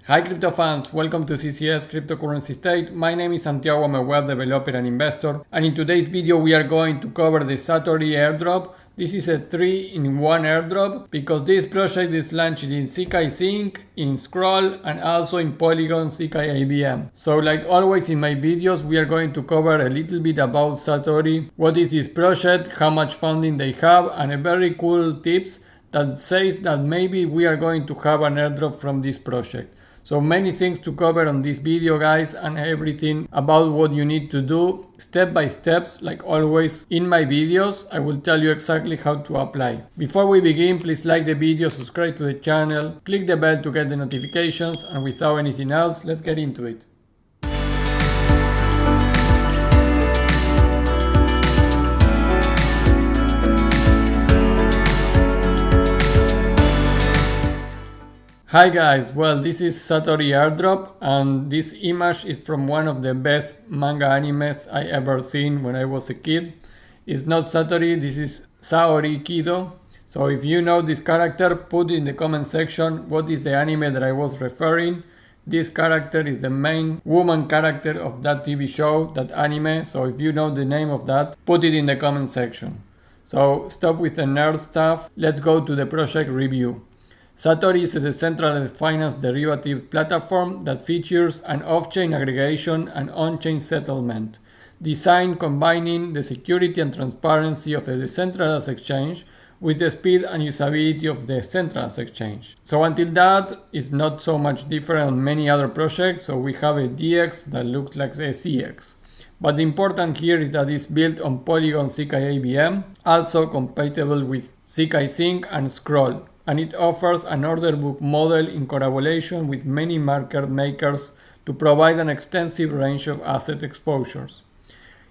Hi crypto fans, welcome to CCS Cryptocurrency State. My name is Santiago, I'm a web developer and investor, and in today's video we are going to cover the Satori Airdrop. This is a 3-in-1 airdrop because this project is launched in ZkSync, in Scroll, and also in Polygon ZkEVM. So like always in my videos, we are going to cover a little bit about Satori, what is this project, how much funding they have, and a very cool tips that says that maybe we are going to have an airdrop from this project. So many things to cover on this video, guys, and everything about what you need to do step by steps. Like always in my videos, I will tell you exactly how to apply. Before we begin, please like the video, subscribe to the channel, click the bell to get the notifications, and without anything else, let's get into it. Hi guys, well this is Satori Airdrop, and this image is from one of the best manga animes I ever seen when I was a kid. It's not Satori, this is Saori Kido. So if you know this character, put in the comment section what is the anime that I was referring. This character is the main woman character of that TV show, that anime. So if you know the name of that, put it in the comment section. So stop with the nerd stuff, let's go to the project review. Satori is a decentralized finance derivative platform that features an off-chain aggregation and on-chain settlement, designed combining the security and transparency of a decentralized exchange with the speed and usability of the centralized exchange. So until that, it's not so much different than many other projects. So we have a DX that looks like a CX. But the important here is that it's built on Polygon ZkEVM, also compatible with ZkSync and Scroll, and it offers an order book model in collaboration with many market makers to provide an extensive range of asset exposures.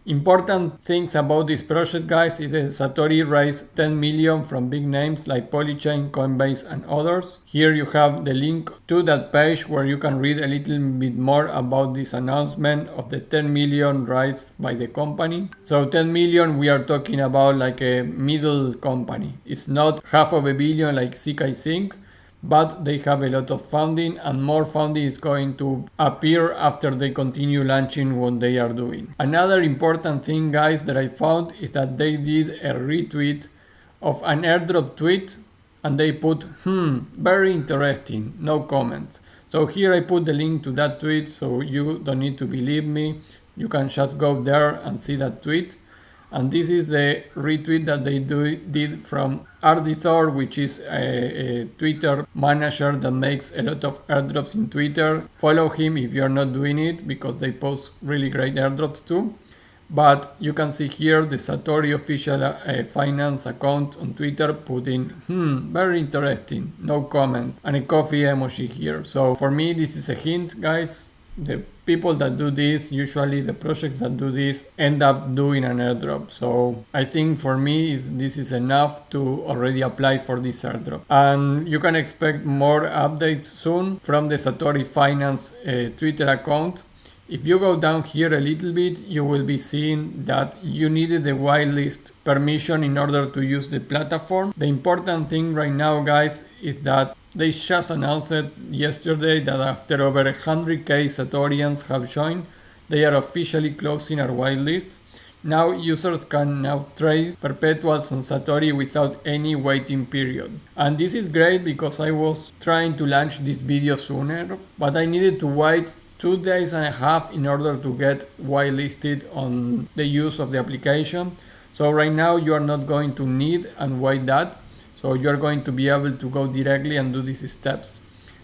Important things about this project, guys, is that Satori raised 10 million from big names like Polychain, Coinbase, and others. Here you have the link to that page where you can read a little bit more about this announcement of the 10 million raised by the company. So 10 million, we are talking about like a middle company. It's not $500 million like ZkSync, but they have a lot of funding, and more funding is going to appear after they continue launching what they are doing. Another important thing, guys, that I found is that they did a retweet of an airdrop tweet and they put very interesting, no comments. So here I put the link to that tweet, so you don't need to believe me, you can just go there and see that tweet. And this is the retweet that they did from Arditor, which is a Twitter manager that makes a lot of airdrops in Twitter. Follow him if you're not doing it, because they post really great airdrops too. But you can see here the Satori official finance account on Twitter putting very interesting, no comments, and a coffee emoji here. So for me this is a hint, guys. The people that do this, usually the projects that do this, end up doing an airdrop. So I think for me this is enough to already apply for this airdrop. And you can expect more updates soon from the Satori Finance Twitter account. If you go down here a little bit, you will be seeing that you needed the whitelist permission in order to use the platform. The important thing right now, guys, is that they just announced it yesterday that after over 100k Satorians have joined, they are officially closing our whitelist. Now users can now trade perpetuals on Satori without any waiting period. And this is great because I was trying to launch this video sooner, but I needed to wait 2.5 days in order to get whitelisted on the use of the application. So right now you are not going to need and wait that. So you are going to be able to go directly and do these steps.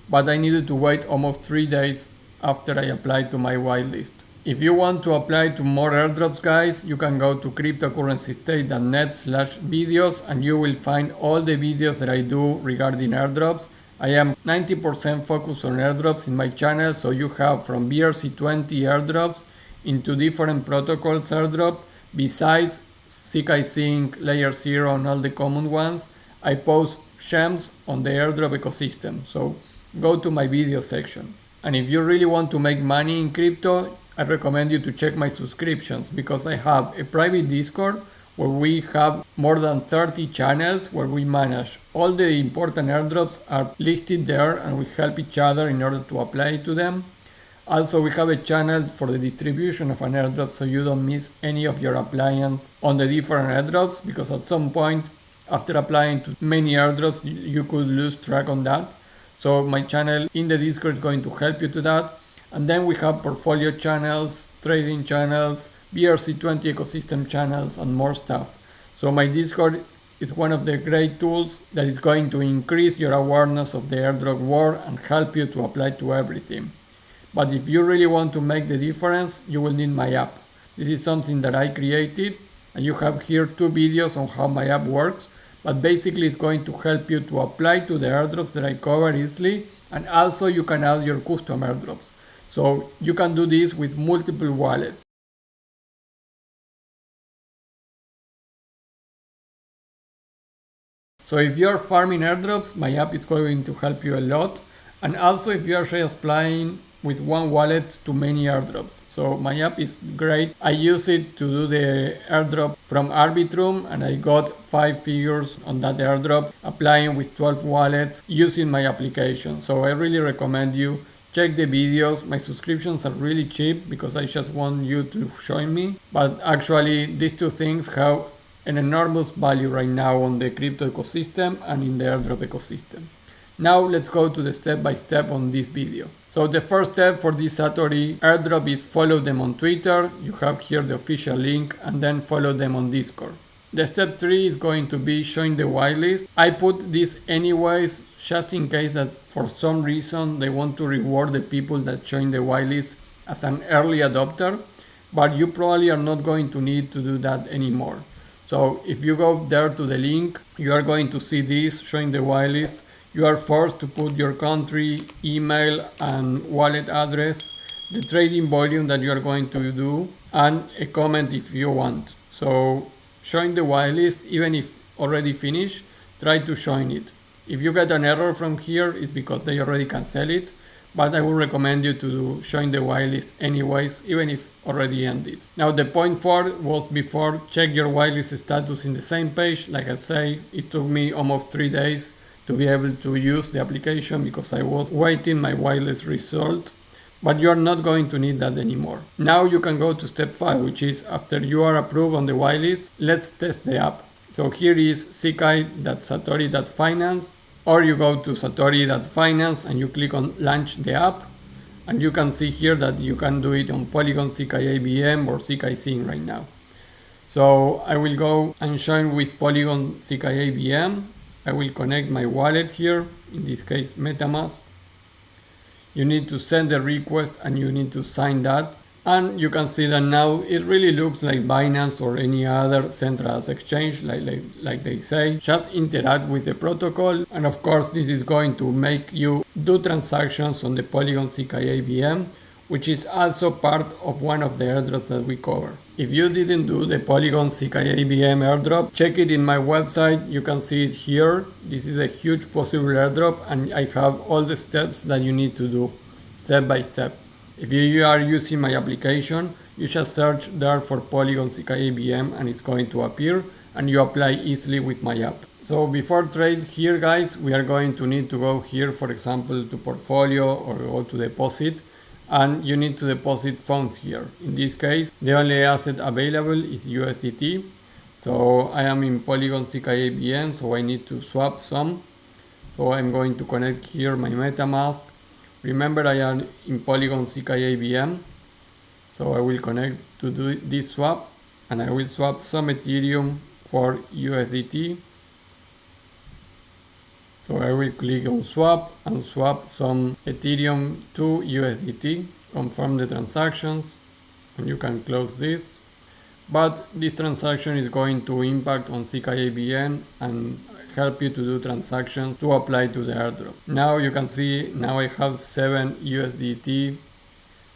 But I needed to wait almost 3 days after I applied to my whitelist. If you want to apply to more airdrops, guys, you can go to cryptocurrencystate.net/videos and you will find all the videos that I do regarding airdrops. I am 90% focused on airdrops in my channel, so you have from BRC20 airdrops into different protocols airdrop, besides ZkSync, Layer 0 and all the common ones. I post gems on the airdrop ecosystem, so go to my video section. And if you really want to make money in crypto, I recommend you to check my subscriptions, because I have a private Discord where we have more than 30 channels where we manage all the important airdrops are listed there, and we help each other in order to apply to them. Also, we have a channel for the distribution of an airdrop, so you don't miss any of your appliance on the different airdrops, because at some point after applying to many airdrops you could lose track on that. So my channel in the Discord is going to help you to that. And then we have portfolio channels, trading channels, BRC20 ecosystem channels, and more stuff. So my Discord is one of the great tools that is going to increase your awareness of the airdrop world and help you to apply to everything. But if you really want to make the difference, you will need my app. This is something that I created, and you have here 2 videos on how my app works. But basically it's going to help you to apply to the airdrops that I cover easily, and also you can add your custom airdrops. So you can do this with multiple wallets. So if you are farming airdrops, my app is going to help you a lot. And also if you are just applying with one wallet to many airdrops. So my app is great. I use it to do the airdrop from Arbitrum, and I got 5 figures on that airdrop applying with 12 wallets using my application. So I really recommend you check the videos. My subscriptions are really cheap because I just want you to join me. But actually these 2 things have an enormous value right now on the crypto ecosystem and in the airdrop ecosystem. Now let's go to the step-by-step on this video. So the first step for this Satori airdrop is follow them on Twitter. You have here the official link, and then follow them on Discord. The step 3 is going to be join the waitlist. I put this anyways just in case that for some reason they want to reward the people that join the waitlist as an early adopter, but you probably are not going to need to do that anymore. So if you go there to the link, you are going to see this, join the waitlist. You are forced to put your country, email, and wallet address, the trading volume that you are going to do, and a comment if you want. So join the waitlist. Even if already finished, try to join it. If you get an error from here, it's because they already cancel it, but I would recommend you to join the waitlist anyways, even if already ended. Now the point 4 was before, check your waitlist status in the same page. Like I say, it took me almost 3 days to be able to use the application because I was waiting my waitlist result, but you are not going to need that anymore. Now you can go to step 5, which is after you are approved on the waitlist, let's test the app. So here is Satori.finance, or you go to Satori.finance and you click on launch the app, and you can see here that you can do it on Polygon ZkEVM or ZkSync right now. So I will go and join with Polygon ZkEVM. I will connect my wallet here, in this case MetaMask. You need to send a request and you need to sign that. And you can see that now it really looks like Binance or any other centralized exchange, like they say. Just interact with the protocol. And of course, this is going to make you do transactions on the Polygon ZkEVM, which is also part of one of the airdrops that we cover. If you didn't do the Polygon ZkEVM airdrop, check it in my website. You can see it here. This is a huge possible airdrop, and I have all the steps that you need to do step by step. If you are using my application, you just search there for Polygon ZkEVM and it's going to appear, and you apply easily with my app. So before trade here, guys, we are going to need to go here, for example, to portfolio or go to deposit. And you need to deposit funds here. In this case, the only asset available is USDT. So I am in Polygon ZkEVM, so I need to swap some. So I'm going to connect here my MetaMask. Remember, I am in Polygon ZkEVM. So I will connect to do this swap, and I will swap some Ethereum for USDT. So I will click on swap and swap some Ethereum to USDT, confirm the transactions, and you can close this. But this transaction is going to impact on ZkEVM and help you to do transactions to apply to the airdrop. Now you can see, now I have 7 USDT.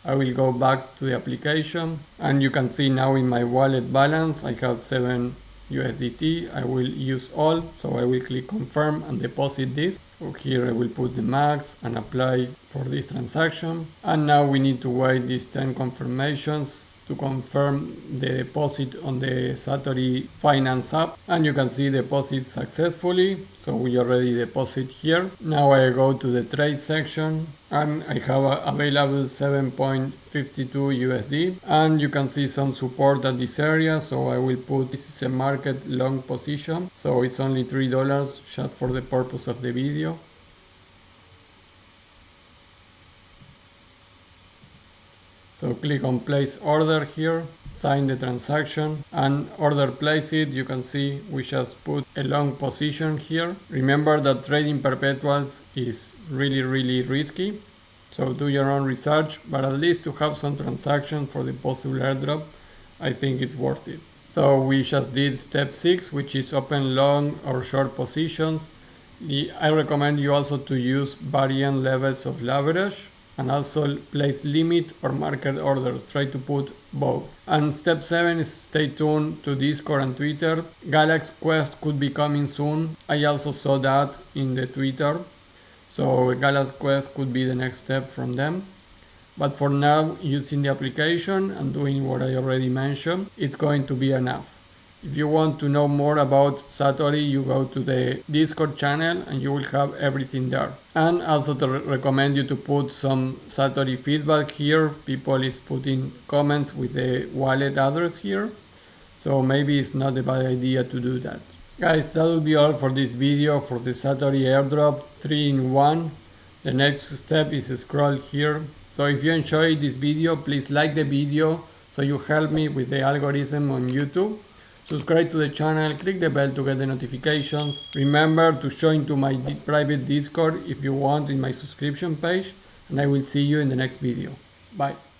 I will go back to the application, and you can see now in my wallet balance, I have 7 USDT. I will use all, so I will click confirm and deposit this. So here I will put the max and apply for this transaction. And now we need to wait these 10 confirmations to confirm the deposit on the Satori Finance app, and you can see deposit successfully. So we already deposit here. Now I go to the trade section and I have available 7.52 USD, and you can see some support at this area. So I will put, this is a market long position, so it's only $3 just for the purpose of the video. So click on place order here, sign the transaction and order place it. You can see we just put a long position here. Remember that trading perpetuals is really risky. So do your own research, but at least to have some transaction for the possible airdrop, I think it's worth it. So we just did step 6, which is open long or short positions. I recommend you also to use varying levels of leverage, and also place limit or market orders. Try to put both. And step 7 is stay tuned to Discord and Twitter. Galaxy Quest could be coming soon. I also saw that in the Twitter. So Galaxy Quest could be the next step from them. But for now, using the application and doing what I already mentioned, it's going to be enough. If you want to know more about Satori, you go to the Discord channel and you will have everything there. And also to recommend you to put some Satori feedback here. People is putting comments with the wallet address here. So maybe it's not a bad idea to do that. Guys, that will be all for this video for the Satori airdrop 3-in-1. The next step is scroll here. So if you enjoyed this video, please like the video so you help me with the algorithm on YouTube. Subscribe to the channel, click the bell to get the notifications. Remember to join to my private Discord if you want in my subscription page, and I will see you in the next video. Bye.